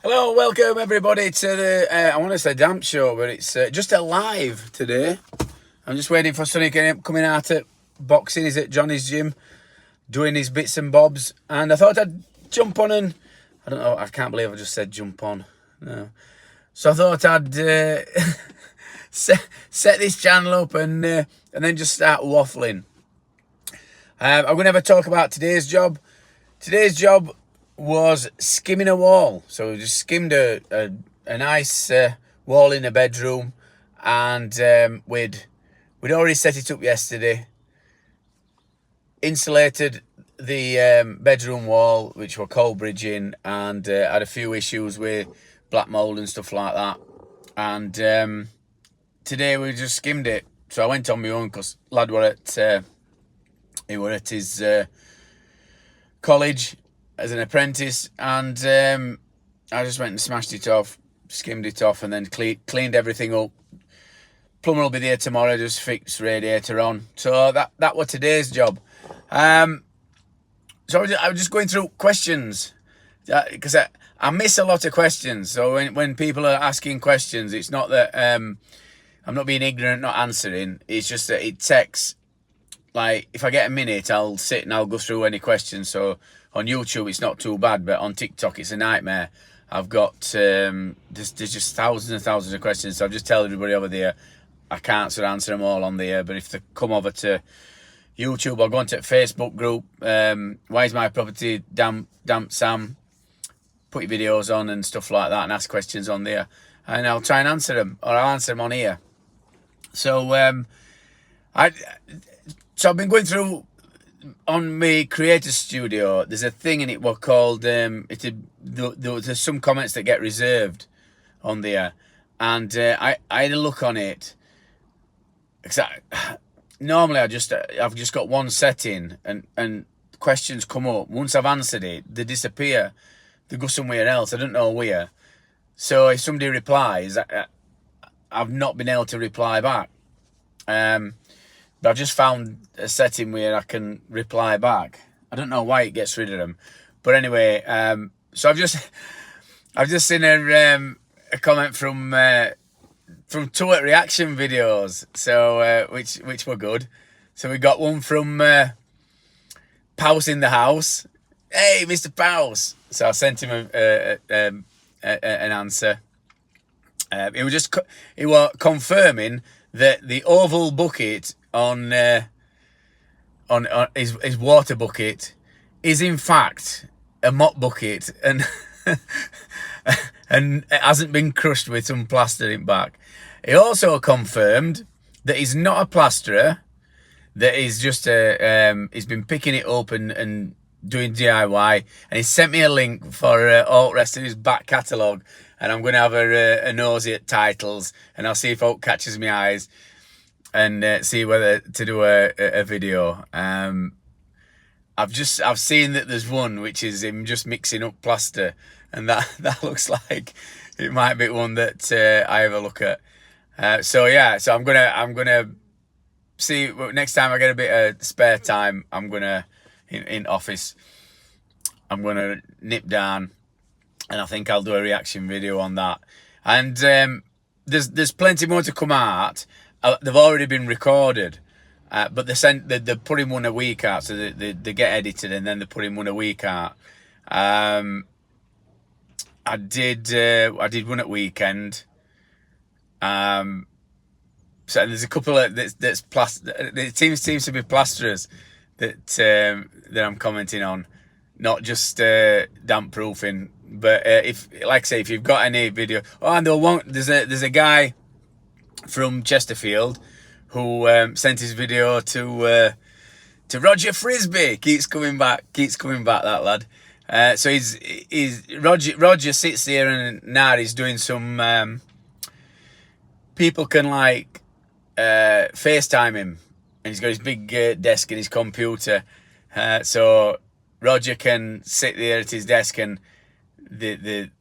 Hello, welcome everybody to the, I want to say damp show, but it's just a live today. I'm just waiting for Sonny coming out at boxing. He's at Jonny's gym doing his bits and bobs. And I thought I'd jump on and, I don't know, I can't believe I just said jump on. No. So I thought I'd set this channel up and then just start waffling. I'm going to have a talk about today's job. Today's job was skimming a wall. So we just skimmed a nice wall in a bedroom, and we'd already set it up yesterday, insulated the bedroom wall, which were cold bridging, and had a few issues with black mold and stuff like that. And today we just skimmed it. So I went on my own because lad were at his college as an apprentice, and I just went and smashed it off, skimmed it off, and then cleaned everything up. Plumber will be there tomorrow, just fix radiator on. So that was today's job. So I was just going through questions, because I miss a lot of questions. So when people are asking questions, it's not that I'm not being ignorant, not answering. It's just that it takes, like, if I get a minute, I'll sit and I'll go through any questions. So on YouTube, it's not too bad, but on TikTok, it's a nightmare. I've got, there's just thousands and thousands of questions. So I'll just tell everybody over there, I can't sort of answer them all on there. But if they come over to YouTube or go onto the Facebook group, Why Is My Property Damp Sam, put your videos on and stuff like that and ask questions on there. And I'll try and answer them, or I'll answer them on here. So, I've been going through on my creator studio. There's a thing in it what called there's some comments that get reserved on there, and I had a look on it. Normally I've just got one setting, and questions come up. Once I've answered it, they disappear. They go somewhere else. I don't know where. So if somebody replies, I've not been able to reply back. But I've just found a setting where I can reply back. I don't know why it gets rid of them, but anyway, so I've just seen a comment from two reaction videos, so which were good. So we got one from Pouse in the house. Hey, Mr. Pouse. So I sent him an answer. It was confirming that the oval bucket on his water bucket is in fact a mop bucket, and and it hasn't been crushed with some plastering back. He also confirmed that he's not a plasterer, that he's just he's been picking it up and doing DIY, and he sent me a link for all the rest of his back catalogue, and I'm going to have a nosy at titles, and I'll see if it catches my eyes, and see whether to do a video. I've seen that there's one which is him just mixing up plaster, and that looks like it might be one that I have a look at. So yeah, so I'm gonna see next time I get a bit of spare time. I'm gonna in office. I'm gonna nip down, and I think I'll do a reaction video on that. And there's plenty more to come out. They've already been recorded, but they're putting one a week out, so they get edited and then they're putting one a week out. I did one at weekend. So there's a couple of that's it seems to be plasterers that I'm commenting on, not just damp proofing. But if, like I say, if you've got any video, there's a guy from Chesterfield who sent his video to Roger Frisbee. Keeps coming back, that lad. So Roger sits there, and now he's doing some people can like FaceTime him, and he's got his big desk and his computer, so Roger can sit there at his desk, and the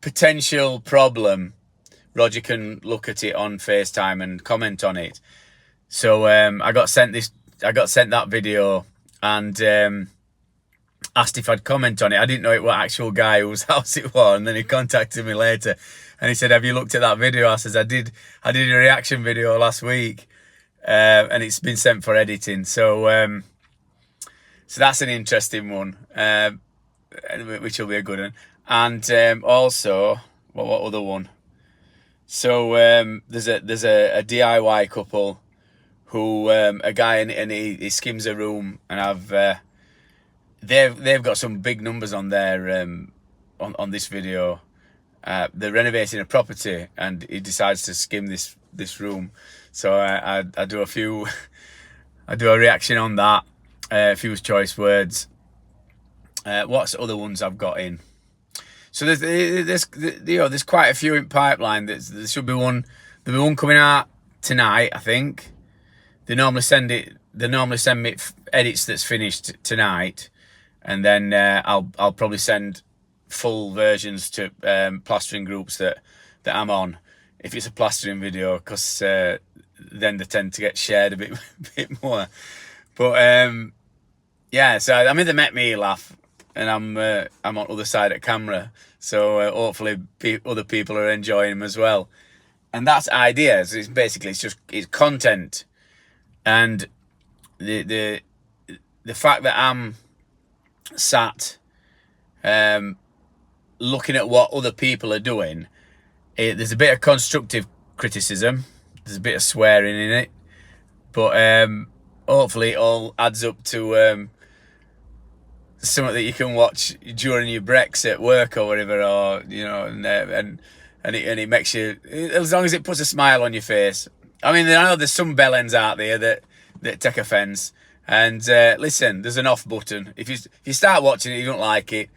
potential problem, Roger can look at it on FaceTime and comment on it. So I got sent that video, and asked if I'd comment on it. I didn't know it was actual guy whose house it was, and then he contacted me later, and he said, "Have you looked at that video?" I says, "I did. I did a reaction video last week, and it's been sent for editing." So, so that's an interesting one, which will be a good one. And also, what other one? So there's a DIY couple who a guy and he skims a room, and they've got some big numbers on their on this video. They're renovating a property, and he decides to skim this room. So I do I do a reaction on that. A few choice words. What's other ones I've got in? So there's quite a few in pipeline. There should be one. There'll be one coming out tonight, I think. They normally send me edits that's finished tonight, and then I'll probably send full versions to plastering groups that I'm on, if it's a plastering video, because then they tend to get shared a bit more. But yeah, so I mean, they make me laugh, and I'm on the other side of camera, so hopefully other people are enjoying them as well. And that's ideas. It's basically it's content, and the fact that I'm sat looking at what other people are doing, there's a bit of constructive criticism, there's a bit of swearing in it, but hopefully it all adds up to something that you can watch during your breaks at work or whatever, or you know, and it makes you, as long as it puts a smile on your face. I mean, I know there's some bellends out there that take offence, and listen, there's an off button. If you start watching it, you don't like it,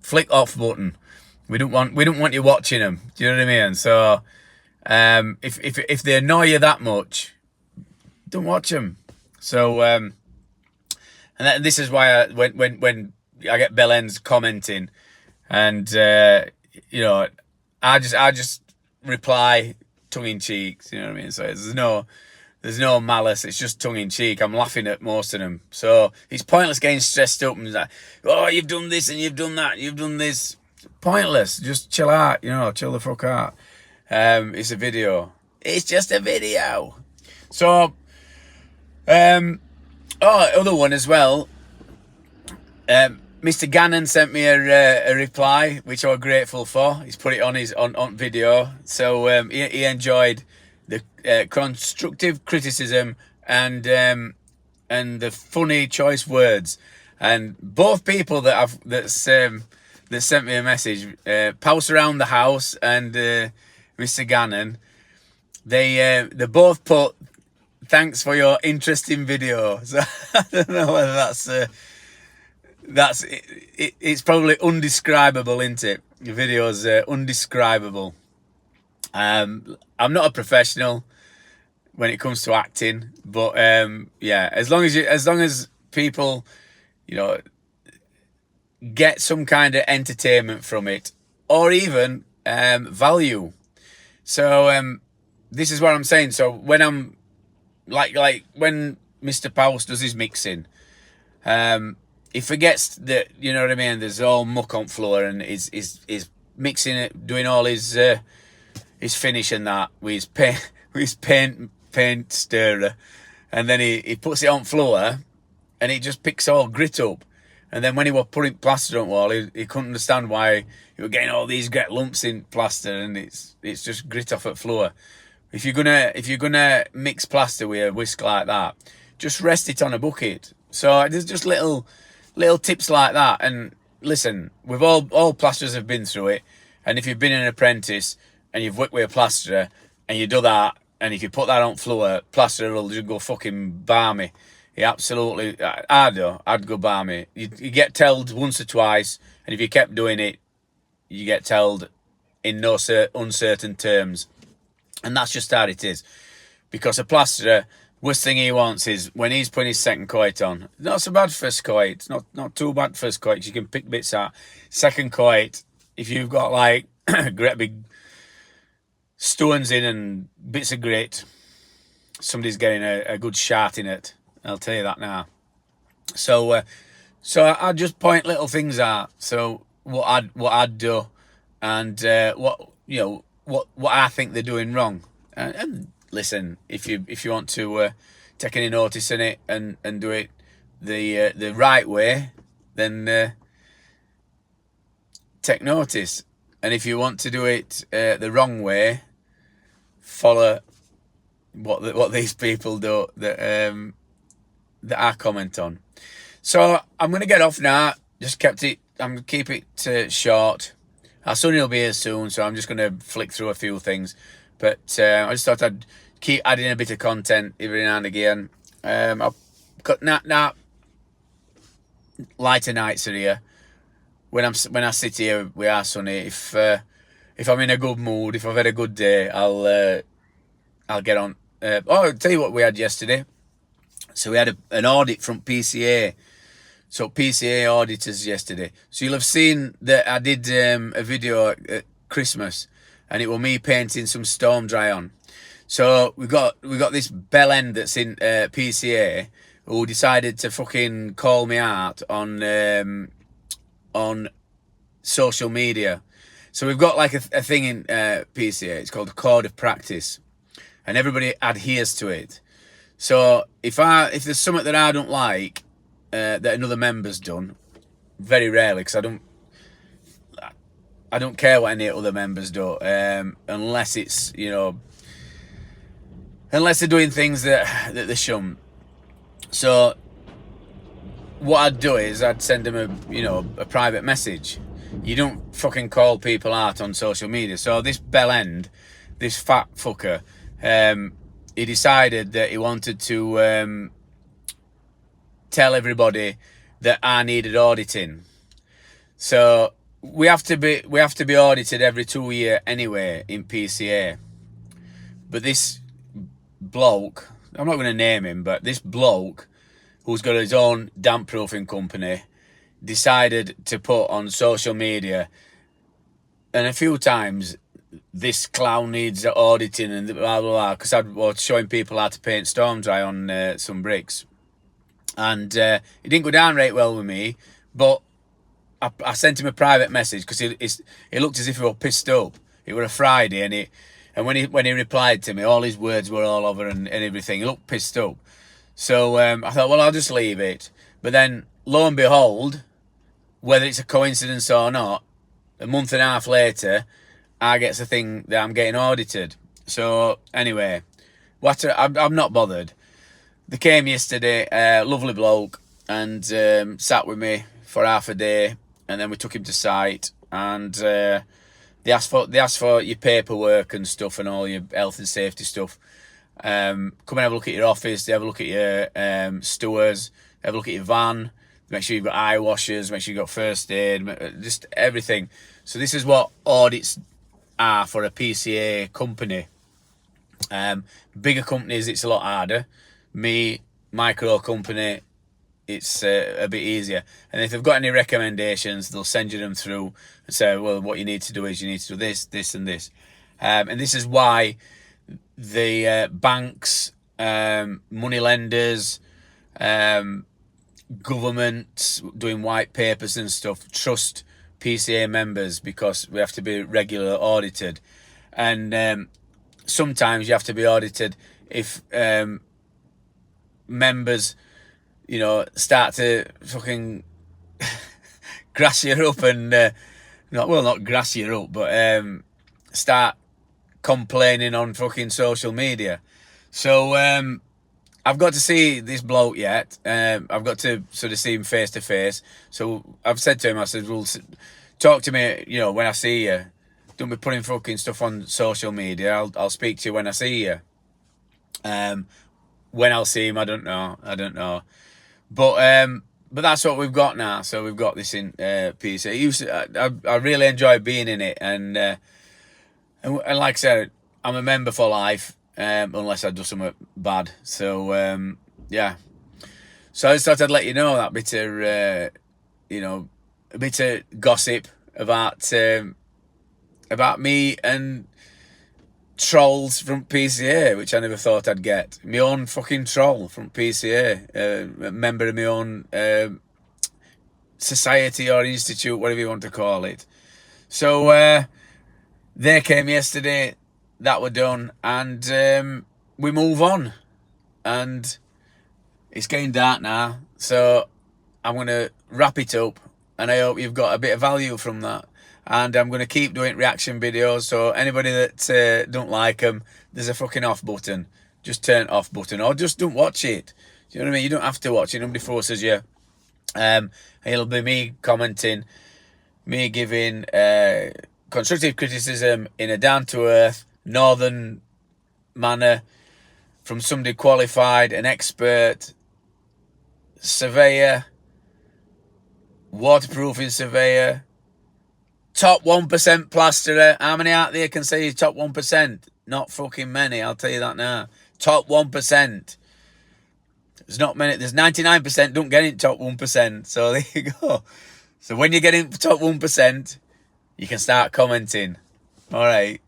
flick off button. We don't want you watching them. Do you know what I mean? So if they annoy you that much, don't watch them. So and this is why when I get bellends commenting, and you know, I just reply tongue in cheek. You know what I mean? So there's no malice. It's just tongue in cheek. I'm laughing at most of them. So it's pointless getting stressed up and like, oh, you've done this and you've done that, you've done this. Pointless. Just chill out. You know, chill the fuck out. It's a video. It's just a video. So, other one as well. Mr. Gannon sent me a reply, which I'm grateful for. He's put it on video. So he enjoyed the constructive criticism and the funny choice words. And both people that sent me a message, Pulse Around the House and Mr. Gannon, they both put, "Thanks for your interesting video." So I don't know whether it's probably undescribable, isn't it? The video's undescribable. I'm not a professional when it comes to acting, but yeah, as long as people, you know, get some kind of entertainment from it, or even value. So this is what I'm saying. So when I'm like when Mr. Pulse does his mixing, he forgets that, you know what I mean, there's all muck on floor, and he's mixing it, doing all his finish and that with his paint stirrer, and then he puts it on floor, and it just picks all grit up. And then when he was putting plaster on the wall, he couldn't understand why he was getting all these grit lumps in plaster, and it's just grit off at floor. If you're gonna mix plaster with a whisk like that, just rest it on a bucket. So there's just little tips like that. And listen, we've all plasterers have been through it. And if you've been an apprentice and you've worked with a plasterer and you do that, and if you put that on floor, plasterer will just go fucking balmy. He absolutely, I'd go balmy. You get told once or twice, and if you kept doing it, you get told in no uncertain terms. And that's just how it is. Because a plasterer, worst thing he wants is when he's putting his second coat on. Not so bad first coat. It's not too bad first coat. You can pick bits out. Second coat, if you've got like great big stones in and bits of grit, somebody's getting a good shot in it. I'll tell you that now. So So I just point little things out. So what I'd do, and what what I think they're doing wrong. And listen, if you want to take any notice in it and do it the right way, then take notice. And if you want to do it the wrong way, follow what these people do that I comment on. So I'm going to get off now. Just kept it. I'm going to keep it short. Our Sonny will be here soon, so I'm just going to flick through a few things. But I just thought I'd keep adding a bit of content every now and again. I've got now lighter nights are here. When I sit here with our Sonny, if I'm in a good mood, if I've had a good day, I'll get on. I'll tell you what we had yesterday. So we had an audit from PCA. So PCA auditors yesterday. So you'll have seen that I did a video at Christmas, and it was me painting some storm dry on. So we got this bell end that's in PCA who decided to fucking call me out on social media. So we've got like a thing in PCA. It's called a code of practice, and everybody adheres to it. So if there's something that I don't like that another member's done, very rarely, because I don't care what any other members do, unless it's unless they're doing things that they shouldn't. So what I'd do is I'd send them a private message. You don't fucking call people out on social media. So this bell end, this fat fucker, he decided that he wanted to tell everybody that I needed auditing. So we have to be audited every 2 years anyway in PCA. But this bloke, I'm not going to name him, but this bloke who's got his own damp proofing company decided to put on social media, and a few times, this clown needs auditing and blah blah blah, because I was showing people how to paint storm dry on some bricks, and it didn't go down right well with me. But I sent him a private message because he looked as if he was pissed up. It was a Friday, and when he replied to me, all his words were all over and everything. He looked pissed up. So I thought, well, I'll just leave it. But then, lo and behold, whether it's a coincidence or not, a month and a half later, I get the thing that I'm getting audited. So anyway, I'm not bothered. They came yesterday, lovely bloke, and sat with me for half a day, and then we took him to site, and they asked for your paperwork and stuff, and all your health and safety stuff. Come and have a look at your office. They have a look at your stores. Have a look at your van. Make sure you've got eye washers. Make sure you've got first aid. Just everything. So this is what audits are for a PCA company. Bigger companies, it's a lot harder. Me, micro company, it's a bit easier. And if they've got any recommendations, they'll send you them through and say, well, what you need to do is you need to do this, this, and this. And this is why the banks, money lenders, governments doing white papers and stuff trust PCA members, because we have to be regularly audited. And sometimes you have to be audited if members, start to fucking grass you up and not grass you up, but start complaining on fucking social media. So I've got to see this bloke yet. I've got to sort of see him face to face. So I've said to him, I said, well, talk to me, when I see you. Don't be putting fucking stuff on social media. I'll speak to you when I see you. When I'll see him, I don't know. But that's what we've got now. So we've got this in PC. I really enjoy being in it, and like I said, I'm a member for life, unless I do something bad. So yeah. So I just thought I'd let you know that bit of a bit of gossip about me and trolls from PCA, which I never thought I'd get. My own fucking troll from PCA, a member of my own society or institute, whatever you want to call it. So they came yesterday, that were done, and we move on. And it's getting dark now, so I'm going to wrap it up, and I hope you've got a bit of value from that. And I'm going to keep doing reaction videos, so anybody that don't like them, there's a fucking off button. Just turn off button, or just don't watch it. Do you know what I mean? You don't have to watch it, nobody forces you. It'll be me commenting, me giving constructive criticism in a down-to-earth, northern manner, from somebody qualified, an expert, surveyor, waterproofing surveyor, top 1% plasterer. How many out there can say top 1%? Not fucking many, I'll tell you that now. Top 1%. There's not many. There's 99% don't get in top 1%. So there you go. So when you get in top 1%, you can start commenting. All right.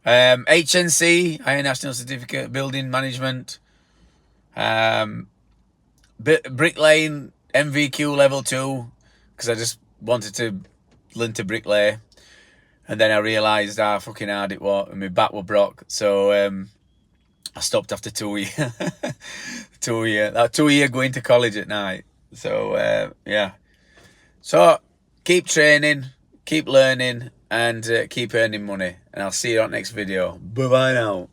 HNC, Higher National Certificate, Building Management. Bricklaying, MVQ level 2, because I just wanted to learn to bricklay. And then I realised how fucking hard it was, and my back were broke. So I stopped after 2 years. 2 year. That 2 year going to college at night. So yeah. So keep training, keep learning, and keep earning money. And I'll see you on the next video. Bye bye now.